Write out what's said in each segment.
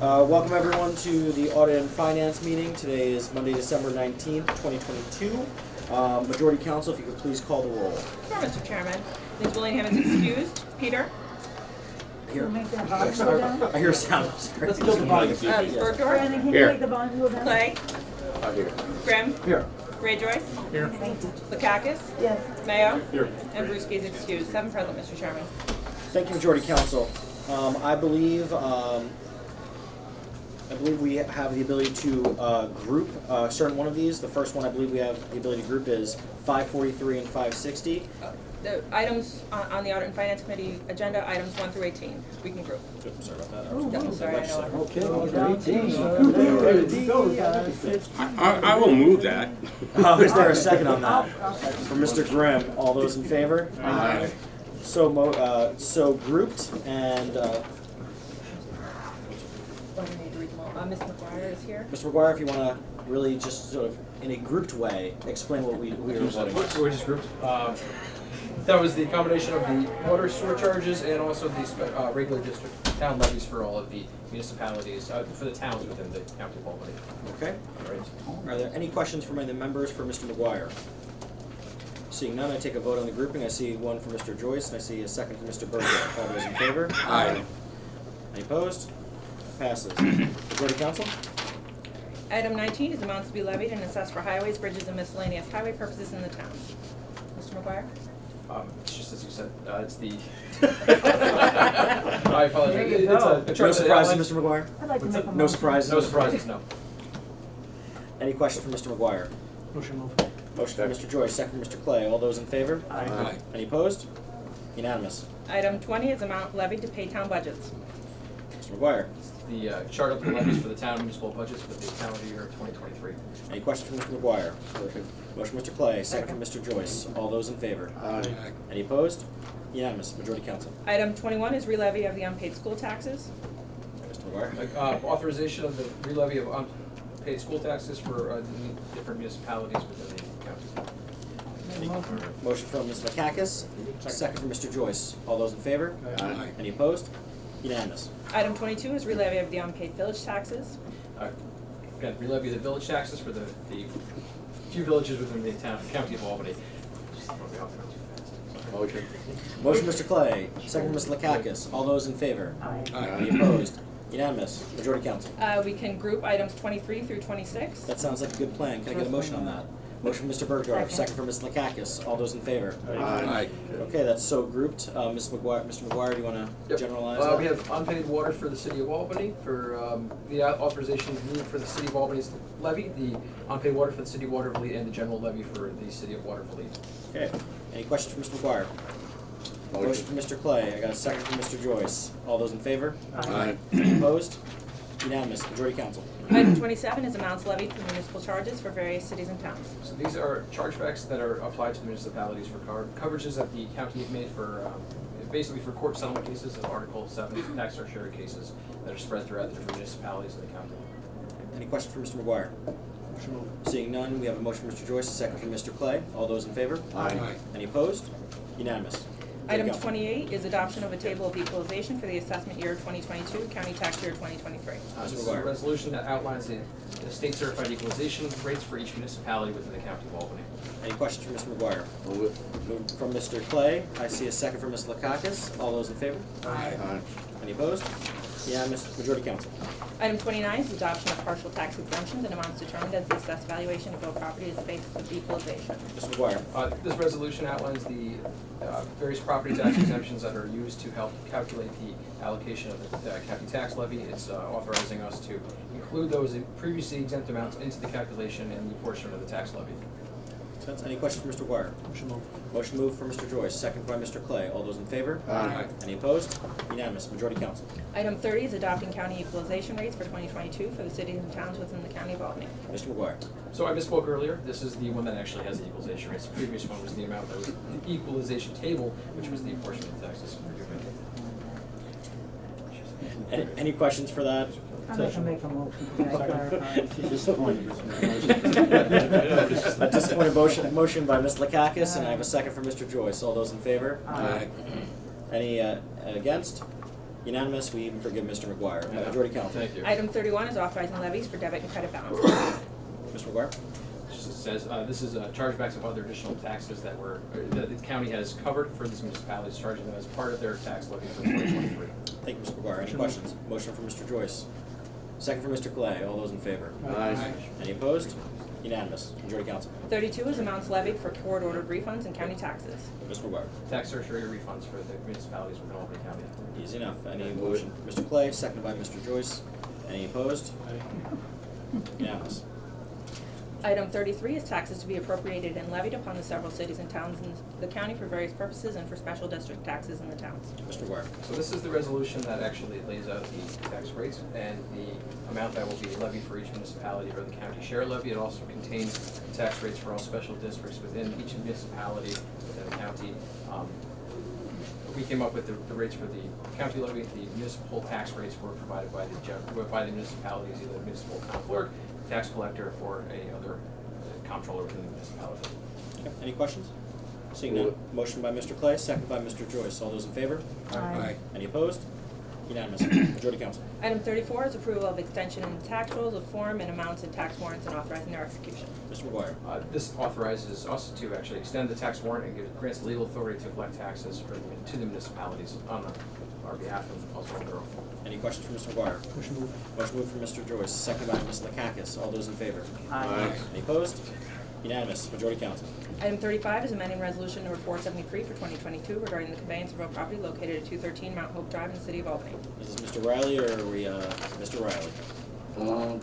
Welcome everyone to the Audit and Finance meeting. Today is Monday, December 19th, 2022. Majority Council, if you could please call the roll. Sure, Mr. Chairman. Ms. Willingham is excused. Peter? I hear a sound. Let's kill the body. Bergdorf? Brandon, can you Here. make the bond move in? Clay? Here. Grimm? Here. Greyjoy? Here. Lakakis? Yes. Mayo? Here. And Brewski is excused. 7 present, Mr. Chairman. Thank you, Majority Council. I believe we have the ability to group certain one of these. The first one I believe we have the ability to group is 543 and 560. The items on the Audit and Finance Committee agenda, items 1 through 18, we can group. Oops, sorry about that. No, sorry, I know. Okay. I will move that. Is there a second on that? For Mr. Grimm, all those in favor? Aye. So grouped and Ms. McGuire is here. Mr. McGuire, if you want to really just sort of in a grouped way explain what we were voting. We're just grouped. That was the combination of the water surcharges and also the regular district town levies for all of the municipalities, for the towns within the county of Albany. Okay. All right. Are there any questions from the members for Mr. McGuire? Seeing none, I take a vote on the grouping. I see one for Mr. Joyce, and I see a second for Mr. Bergdorf. All those in favor? Aye. Any opposed? Passes. Majority Council? Item 19 is amounts to be levied and assessed for highways, bridges, and miscellaneous highway purposes in the town. Mr. McGuire? It's just as you said, it's the. I apologize. There you It's go. a chart No that surprises, outlines- Mr. McGuire? I'd like to make a No motion. surprises? No surprises, no. Any questions for Mr. McGuire? Motion move. Motion for Mr. Joyce, second for Mr. Clay. All those in favor? Aye. Any opposed? Unanimous. Item 20 is amount levied to pay town budgets. Mr. McGuire? The chart of the levies for the town municipal budgets for the calendar year of 2023. Any questions for Mr. McGuire? Motion for Mr. Clay, second for Mr. Joyce. All those in favor? Aye. Any opposed? Unanimous. Majority Council. Item 21 is relevy of the unpaid school taxes. Mr. McGuire? Authorization of the re-levy of unpaid school taxes for the different municipalities within the county. Motion from Ms. Makakis, second from Mr. Joyce. All those in favor? Aye. Any opposed? Unanimous. Item 22 is relevy of the unpaid village taxes. Again, re-levy the village taxes for the few villages within the county of Albany. Motion. Motion, Mr. Clay, second from Ms. Lakakis. All those in favor? Any Aye. opposed? Unanimous. Majority Council. We can group items 23 through 26. That sounds like a good plan. Can I get a motion on that? Motion from Mr. Bergdorf, second from Ms. Lakakis. All those in favor? Aye. Okay, that's so grouped. Ms. McGuire, Mr. McGuire, do you want to Yep. generalize We that? have unpaid water for the city of Albany for the authorization needed for the city of Albany's levy, the unpaid water for the city of Waterville, and the general levy for the city of Waterville. Okay. Any questions for Mr. McGuire? Motion from Mr. Clay. I got a second from Mr. Joyce. All those in favor? Aye. Any opposed? Unanimous. Majority Council. Item 27 is amounts levied for municipal charges for various cities and towns. So these are chargebacks that are applied to the municipalities for coverages that the county have made for, basically for court settlement cases of Article 7 tax surcharge cases that are spread throughout the different municipalities in the county. Any questions for Mr. McGuire? Seeing none, we have a motion from Mr. Joyce, a second from Mr. Clay. All those in favor? Aye. Any opposed? Unanimous. Item Majority Council. 28 is adoption of a table of equalization for the assessment year 2022, county tax year 2023. This is a resolution that outlines the state certified equalization rates for each municipality within the county of Albany. Any questions for Mr. McGuire? Move it. Moved from Mr. Clay. I see a second from Ms. Lakakis. All those in favor? Aye. Any opposed? Unanimous. Majority Council. Item 29 is adoption of partial tax exemptions and amounts determined as the assessed valuation of real property as the basis of equalization. Mr. McGuire. This resolution outlines the various property tax exemptions that are used to help calculate the allocation of the county tax levy. It's authorizing us to include those previously exempt amounts into the calculation and the portion of the tax levy. Any questions for Mr. McGuire? Motion moved for Mr. Joyce, second by Mr. Clay. All those in favor? Aye. Any opposed? Unanimous. Majority Council. Item 30 is adopting county equalization rates for 2022 for the cities and towns within the county of Albany. Mr. McGuire. So I misspoke earlier. This is the one that actually has the equalization rates. The previous one was the amount that was the equalization table, which was the portion of the taxes. Any questions for that? I'm going to make a motion to clarify. A disappointed motion by Ms. Lakakis, and I have a second for Mr. Joyce. All those in favor? Aye. Any against? Unanimous, we even forgive Mr. McGuire. Majority Council. Thank you. Item 31 is authorizing levies for debit and credit balances. Mr. McGuire? Just says, this is chargebacks of other additional taxes that the county has covered for these municipalities, charging them as part of their tax levy for 2023. Thank you, Mr. McGuire. Any questions? Motion for Mr. Joyce. Second for Mr. Clay. All those in favor? Aye. Any opposed? Unanimous. Majority Council. 32 is amounts levied for court-ordered refunds and county taxes. Mr. McGuire. Tax surcharge refunds for the municipalities within Albany County. Easy enough. Any motion? Mr. Clay, seconded by Mr. Joyce. Any opposed? Unanimous. Item 33 is taxes to be appropriated and levied upon the several cities and towns in the county for various purposes and for special district taxes in the towns. Mr. McGuire. So this is the resolution that actually lays out the tax rates and the amount that will be levied for each municipality or the county share levy. It also contains the tax rates for all special districts within each municipality within the county. We came up with the rates for the county levy. The municipal tax rates were provided by the municipalities, either the municipal town clerk, tax collector, or a other comptroller within the municipality. Okay. Any questions? Seeing none. Motion by Mr. Clay, second by Mr. Joyce. All those in favor? Aye. Any opposed? Unanimous. Majority Council. Item 34 is approval of extension in tax rolls of form and amounts in tax warrants and authorizing their execution. Mr. McGuire. This authorizes us to actually extend the tax warrant and grants legal authority to collect taxes to the municipalities on our behalf and also on their own. Any questions for Mr. McGuire? Motion moved. Motion moved from Mr. Joyce, second by Ms. Lakakis. All those in favor? Aye. Any opposed? Unanimous. Majority Council. Item 35 is amending resolution number 473 for 2022 regarding the conveyance of real property located at 213 Mount Hope Drive in the city of Albany. Is this Mr. Riley or are we, Mr. Riley?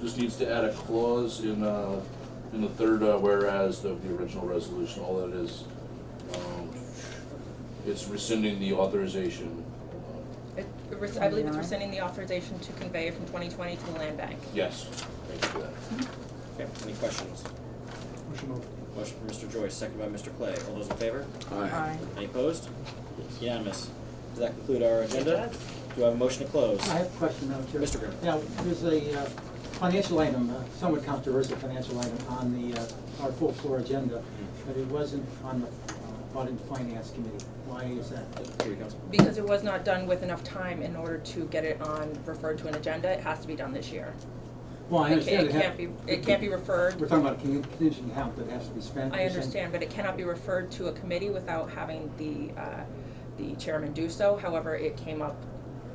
This needs to add a clause in the third whereas of the original resolution. All that is, it's rescinding the authorization. I believe it's rescinding the authorization to convey from 2020 to the land bank. Yes, thank you for that. Okay, any questions? Motion moved. Motion from Mr. Joyce, second by Mr. Clay. All those in favor? Aye. Any opposed? Unanimous. Does that conclude our agenda? It does. Do I have a motion to close? I have a question, Madam Chair. Mr. Grimm. Now, there's a financial item, somewhat controversial financial item on our full floor agenda, but it wasn't on the Audit and Finance Committee. Why is that? Majority Council. Because it was not done with enough time in order to get it referred to an agenda. It has to be done this year. Well, I understand. It can't be referred. We're talking about a contingent account that has to be spent. I understand, but it cannot be referred to a committee without having the chairman do so. However, it came up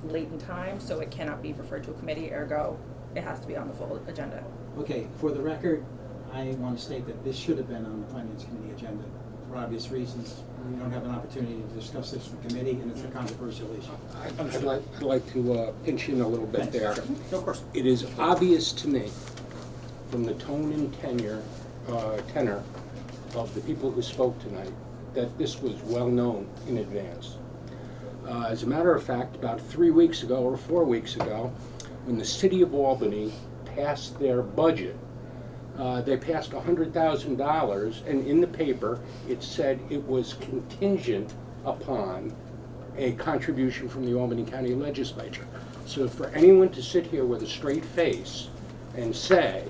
late in time, so it cannot be referred to a committee, ergo, it has to be on the full agenda. Okay, for the record, I want to state that this should have been on the Finance Committee agenda for obvious reasons. We don't have an opportunity to discuss this in committee, and it's a controversial issue. I'd like to pinch in a little bit there. No, of course. It is obvious to me from the tone and tenor of the people who spoke tonight that this was well known in advance. As a matter of fact, about 3 weeks ago or 4 weeks ago, when the city of Albany passed their budget, they passed $100,000, and in the paper it said it was contingent upon a contribution from the Albany County Legislature. So for anyone to sit here with a straight face and say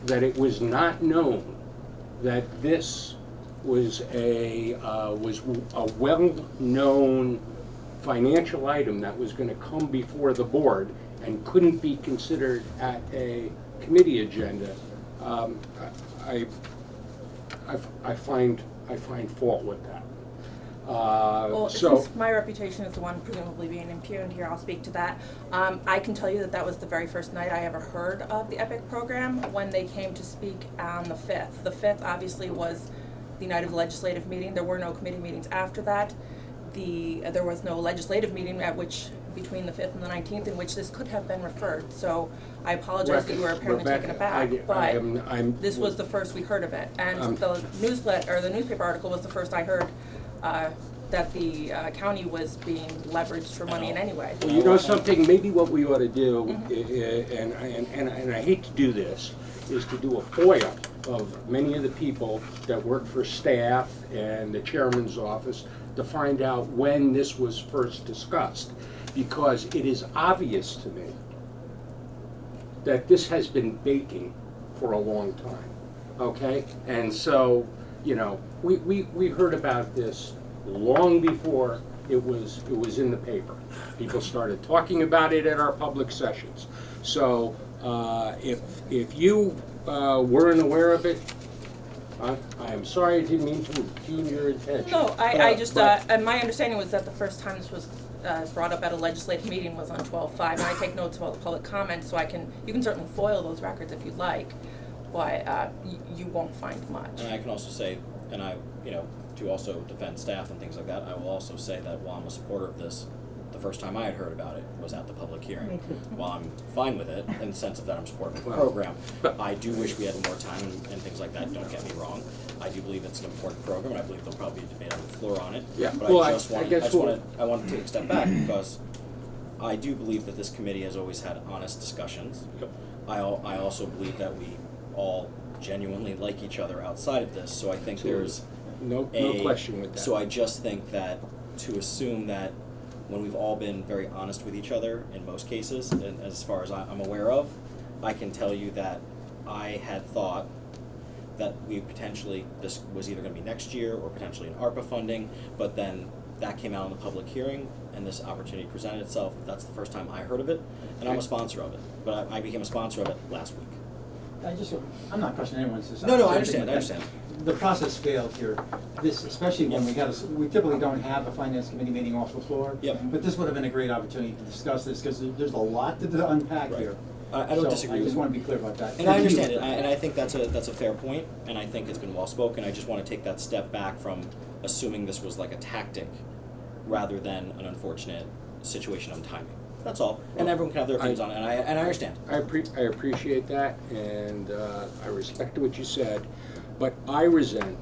that it was not known that this was a well-known financial item that was going to come before the board and couldn't be considered at a committee agenda, I find fault with that. Well, So since my reputation is the one presumably being impugned here, I'll speak to that. I can tell you that that was the very first night I ever heard of the EPIC program when they came to speak on the 5th. The 5th obviously was the night of the legislative meeting. There were no committee meetings after that. There was no legislative meeting between the 5th and the 19th in which this could have been referred. So I apologize that you were apparently taken aback, but this was the first we heard of it. And the newspaper article was the first I heard that the county was being leveraged for money in any way. Well, you know something, maybe what we ought to do, and I hate to do this, is to do a FOIA of many of the people that work for staff and the chairman's office to find out when this was first discussed. Because it is obvious to me that this has been baking for a long time, okay? And so, you know, we heard about this long before it was in the paper. People started talking about it at our public sessions. So if you weren't aware of it, I am sorry, I didn't mean to impugn your attention. No, I just, but- and my understanding was that the first time this was brought up at a legislative meeting was on 12/5, and I take notes of all the public comments, so you can certainly foil those records if you'd like, but you won't find much. And I can also say, and I, to also defend staff and things like that, I will also say that while I'm a supporter of this, the first time I had heard about it was at the public hearing. Me too. While I'm fine with it, in the sense of that I'm supporting the Well, program, but- I do wish we had more time and things like that, don't get me wrong. I do believe it's an important program, and I believe there'll probably be a debate on the floor on it. Yeah, But well, I I just want, guess we'll- I want to take a step back, because I do believe that this committee has always had honest discussions. Yep. I also believe that we all genuinely like each other outside of this, so I think Absolutely. there's No a, question with that. So I just think that to assume that when we've all been very honest with each other in most cases, and as far as I'm aware of, I can tell you that I had thought that we potentially, this was either gonna be next year or potentially an ARPA funding, but then that came out in the public hearing and this opportunity presented itself. That's the first time I heard of it, and I'm a sponsor of it, but I became a sponsor of it last week. I'm not questioning anyone's. No, I understand. The process failed here. This, especially when we typically don't have a finance committee meeting off the floor. Yep. But this would have been a great opportunity to discuss this, because there's a lot to unpack Right. here. I don't So disagree I with just you. want to be clear about that. And I understand it, and I think that's a fair point, and I think it's been well spoken. I just want to take that step back from assuming this was like a tactic rather than an unfortunate situation on timing. That's all. And everyone can have their opinions on it, and I understand. I appreciate that, and I respect what you said, but I resent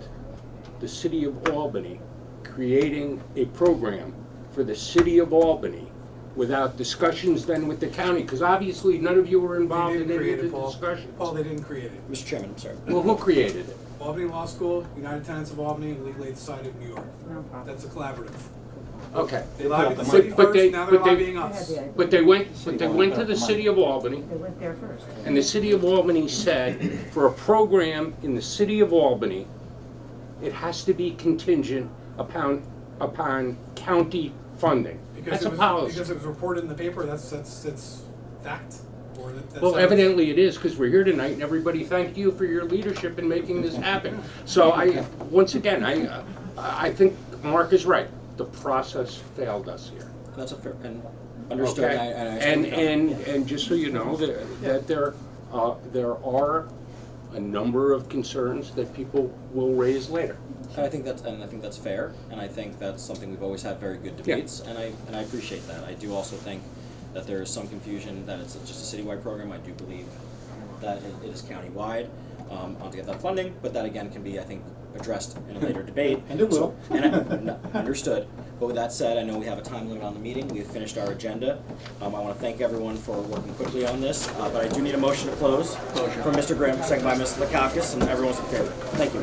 the city of Albany creating a program for the city of Albany without discussions then with the county, because obviously none of you were involved They in didn't any create of it, the Paul. discussions. Paul, they didn't create it. Mr. Chairman, I'm sorry. Well, who created it? Albany Law School, United Tenants of Albany, and Legal Aid Society of New York. No problem. That's a collaborative. Okay. They lobbied the But- city but first, they- now they're but they- lobbying I us. had the idea. But they went to the city of Albany, They went there first. and the city of Albany said, for a program in the city of Albany, it has to be contingent upon county funding. That's a policy. Because it was reported in the paper, that's fact. Or that's Well, how- evidently it is, because we're here tonight, and everybody thanked you for your leadership in making this happen. So once again, I think Mark is right. The process failed us here. That's a fair, and understood, Okay? and I understand. And just so you know, that there are a number of concerns that people will raise later. And I think that's fair, and I think that's something we've always had very good debates, and I appreciate that. I do also think that there is some confusion that it's just a citywide program. I do believe that it is countywide, to get that funding, but that again can be, I think, addressed in a later debate. And it will. Understood. But with that said, I know we have a time limit on the meeting. We have finished our agenda. I want to thank everyone for working quickly on this, but I do need a motion to close from Mr. Graham, second by Ms. Lakakis, and everyone's in favor. Thank you.